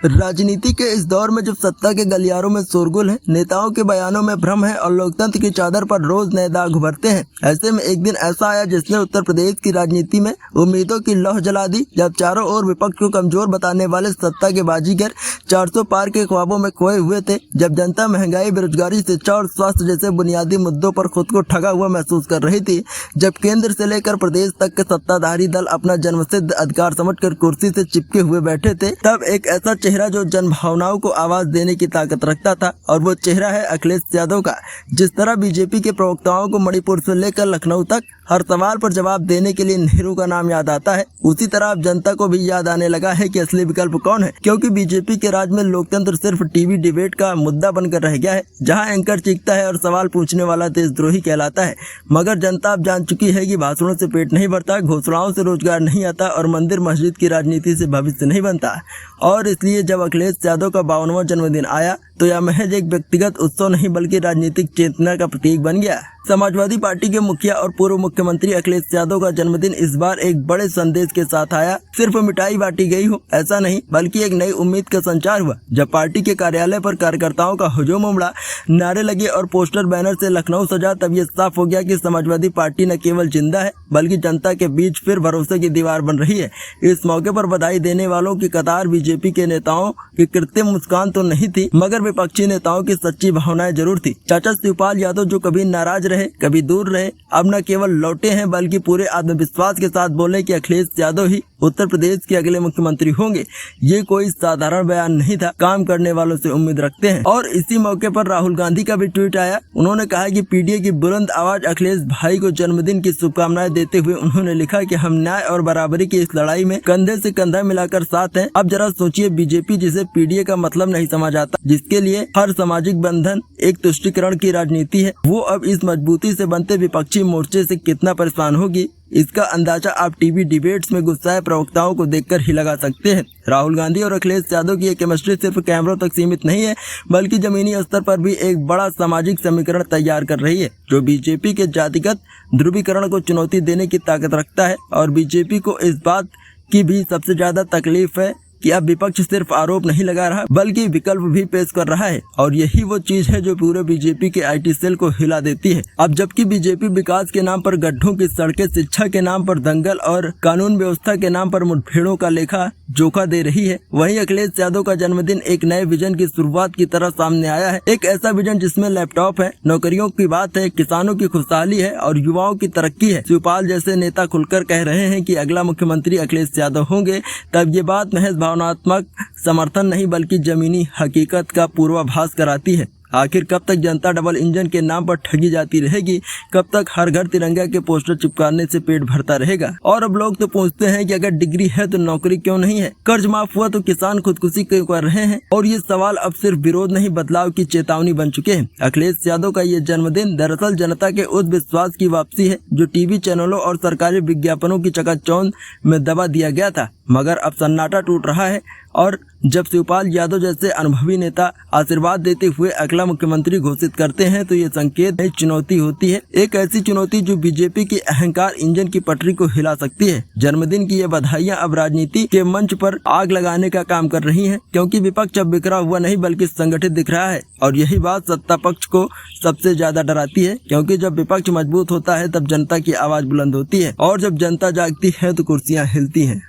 राजनीति के इस दौर में जब सत्ता के गलियारों में शोरगुल है, नेताओं के बयानों में भ्रम है और लोकतंत्र की चादर पर रोज नए दाग उभरते हैं, ऐसे में एक दिन ऐसा आया जिसने उत्तर प्रदेश की राजनीति में उम्मीदों की लौ जला दी। जब चारों ओर विपक्ष को कमजोर बताने वाले सत्ता के बाजीगर 400 पार के ख्वाबों में खोए हुए थे, जब जनता महंगाई, बेरोजगारी, शिक्षा और स्वास्थ्य जैसे बुनियादी मुद्दों पर खुद को ठगा हुआ महसूस कर रही थी, जब केंद्र से लेकर प्रदेश तक के सत्ताधारी दल अपना जन्मसिद्ध अधिकार समझकर कुर्सी से चिपके हुए बैठे थे, तब एक ऐसा चेहरा जो जन भावनाओं को आवाज देने की ताकत रखता था, और वो चेहरा है अखिलेश यादव का। जिस तरह बीजेपी के प्रवक्ताओं को मणिपुर से लेकर लखनऊ तक हर सवाल पर जवाब देने के लिए नेहरू का नाम याद आता है, उसी तरह अब जनता को भी याद आने लगा है कि असली विकल्प कौन है। क्योंकि बीजेपी के राज में लोकतंत्र सिर्फ टीवी डिबेट का मुद्दा बनकर रह गया है, जहां एंकर चीखता है और सवाल पूछने वाला देशद्रोही कहलाता है। मगर जनता अब जान चुकी है कि भाषणों से पेट नहीं भरता, घोषणाओं से रोजगार नहीं आता और मंदिर मस्जिद की राजनीति से भविष्य नहीं बनता। और इसलिए जब अखिलेश यादव का 52वां जन्मदिन आया तो यह महज एक व्यक्तिगत उत्सव नहीं बल्कि राजनीतिक चेतना का प्रतीक बन गया। समाजवादी पार्टी के मुखिया और पूर्व मुख्यमंत्री अखिलेश यादव का जन्मदिन इस बार एक बड़े संदेश के साथ आया। सिर्फ मिठाई बांटी गई हो ऐसा नहीं, बल्कि एक नई उम्मीद का संचार हुआ। जब पार्टी के कार्यालय पर कार्यकर्ताओं का हुजूम उमड़ा, नारे लगे और पोस्टर बैनर से लखनऊ सजा, तब ये साफ हो गया कि समाजवादी पार्टी न केवल जिंदा है बल्कि जनता के बीच फिर भरोसे की दीवार बन रही है। इस मौके पर बधाई देने वालों की कतार बीजेपी के नेताओं की कृत्रिम मुस्कान तो नहीं थी, मगर विपक्षी नेताओं की सच्ची भावनाएं जरूर थी। चाचा शिवपाल यादव जो कभी नाराज रहे, कभी दूर रहे, अब न केवल लौटे हैं बल्कि पूरे आत्मविश्वास के साथ बोले कि अखिलेश यादव ही उत्तर प्रदेश के अगले मुख्यमंत्री होंगे। ये कोई साधारण बयान नहीं था, काम करने वालों से उम्मीद रखते हैं। और इसी मौके पर राहुल गांधी का भी ट्वीट आया। उन्होंने कहा कि पीडीए की बुलंद आवाज अखिलेश भाई को जन्मदिन की शुभकामनाएं देते हुए उन्होंने लिखा कि हम न्याय और बराबरी की इस लड़ाई में कंधे से कंधा मिलाकर साथ हैं। अब जरा सोचिए, बीजेपी जिसे पीडीए का मतलब नहीं समझ आता, जिसके लिए हर सामाजिक बंधन एक तुष्टीकरण की राजनीति है, वो अब इस मजबूती से बनते विपक्षी मोर्चे से कितना परेशान होगी, इसका अंदाजा आप टीवी डिबेट्स में गुस्साए प्रवक्ताओं को देखकर ही लगा सकते हैं। राहुल गांधी और अखिलेश यादव की ये केमिस्ट्री सिर्फ कैमरों तक सीमित नहीं है, बल्कि जमीनी स्तर पर भी एक बड़ा सामाजिक समीकरण तैयार कर रही है, जो बीजेपी के जातिगत ध्रुवीकरण को चुनौती देने की ताकत रखता है। और बीजेपी को इस बात की भी सबसे ज्यादा तकलीफ है कि अब विपक्ष सिर्फ आरोप नहीं लगा रहा बल्कि विकल्प भी पेश कर रहा है, और यही वो चीज है जो पूरे बीजेपी के आईटी सेल को हिला देती है। अब जबकि बीजेपी विकास के नाम पर गड्ढों की सड़कें, शिक्षा के नाम पर दंगल और कानून व्यवस्था के नाम पर मुठभेड़ों का लेखा जोखा दे रही है, वहीं अखिलेश यादव का जन्मदिन एक नए विजन की शुरुआत की तरह सामने आया है। एक ऐसा विजन जिसमें लैपटॉप है, नौकरियों की बात है, किसानों की खुशहाली है और युवाओं की तरक्की है। शिवपाल जैसे नेता खुलकर कह रहे हैं कि अगला मुख्यमंत्री अखिलेश यादव होंगे, तब ये बात महज भावनात्मक समर्थन नहीं बल्कि जमीनी हकीकत का पूर्वाभास कराती है। आखिर कब तक जनता डबल इंजन के नाम पर ठगी जाती रहेगी? कब तक हर घर तिरंगा के पोस्टर चिपकाने से पेट भरता रहेगा? और अब लोग तो पूछते हैं कि अगर डिग्री है तो नौकरी क्यों नहीं है? कर्ज माफ हुआ तो किसान खुदकुशी क्यों कर रहे हैं? और ये सवाल अब सिर्फ विरोध नहीं, बदलाव की चेतावनी बन चुके हैं। अखिलेश यादव का ये जन्मदिन दरअसल जनता के उस विश्वास की वापसी है जो टीवी चैनलों और सरकारी विज्ञापनों की चकाचौंध में दबा दिया गया था। मगर अब सन्नाटा टूट रहा है, और जब शिवपाल यादव जैसे अनुभवी नेता आशीर्वाद देते हुए अगला मुख्यमंत्री घोषित करते हैं तो ये संकेत नई चुनौती होती है, एक ऐसी चुनौती जो बीजेपी की अहंकार इंजन की पटरी को हिला सकती है। जन्मदिन की ये बधाइयां अब राजनीति के मंच पर आग लगाने का काम कर रही हैं, क्योंकि विपक्ष अब बिखरा हुआ नहीं बल्कि संगठित दिख रहा है। और यही बात सत्ता पक्ष को सबसे ज्यादा डराती है, क्योंकि जब विपक्ष मजबूत होता है तब जनता की आवाज बुलंद होती है, और जब जनता जागती है तो कुर्सियां हिलती हैं।